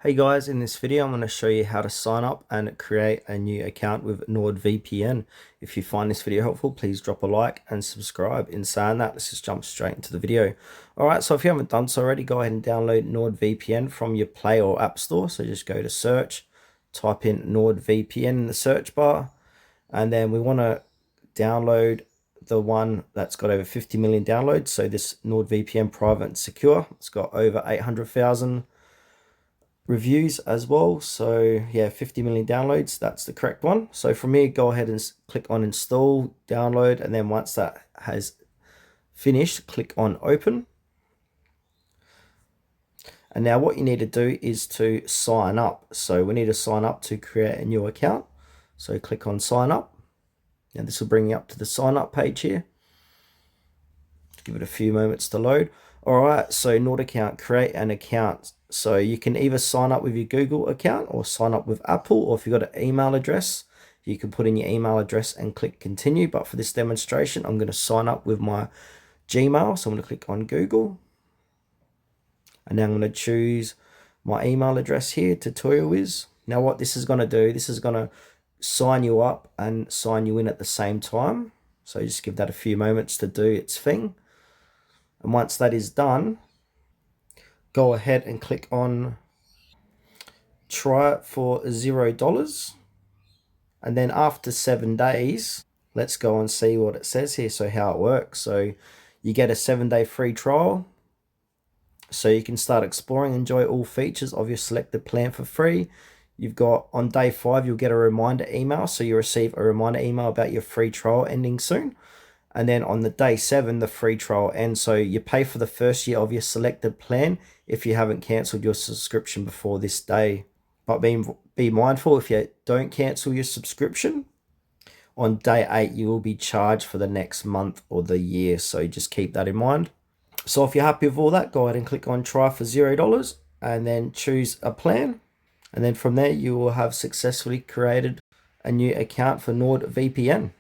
Hey guys, in this video I'm going to show you how to sign up and create a new account with NordVPN. If you find this video helpful, please drop a like and subscribe. In saying that, let's just jump straight into the video. Alright, so if you haven't done so already, go ahead and download NordVPN from your Play or App Store. So just go to search, type in NordVPN in the search bar, and then we want to download the one that's got over 50 million downloads. So this NordVPN private and secure, it's got over 800,000 reviews as well. So yeah, 50 million downloads, that's the correct one. So from here, go ahead and click on install, download, and then once that has finished, click on open. And now what you need to do is to sign up. So we need to sign up to create a new account. So click on sign up. Now this will bring you up to the sign up page here. Give it a few moments to load. All right, so Nord account, create an account. So you can either sign up with your Google account or sign up with Apple, or if you've got an email address, you can put in your email address and click continue. But for this demonstration, I'm going to sign up with my Gmail. So I'm going to click on Google. And then I'm going to choose my email address here, tutorial is. Now what this is going to do, this is going to sign you up and sign you in at the same time. So just give that a few moments to do its thing. And once that is done, go ahead and click on try it for $0. And then after 7 days, let's go and see what it says here. So how it works. So you get a 7-day free trial. So you can start exploring, enjoy all features of your selected plan for free. You've got on day 5, you'll get a reminder email. So you receive a reminder email about your free trial ending soon. And then on the day 7, the free trial ends. So you pay for the first year of your selected plan if you haven't cancelled your subscription before this day. But be mindful, if you don't cancel your subscription, on day 8, you will be charged for the next month or the year. So just keep that in mind. So if you're happy with all that, go ahead and click on try for $0 and then choose a plan. And then from there, you will have successfully created a new account for NordVPN.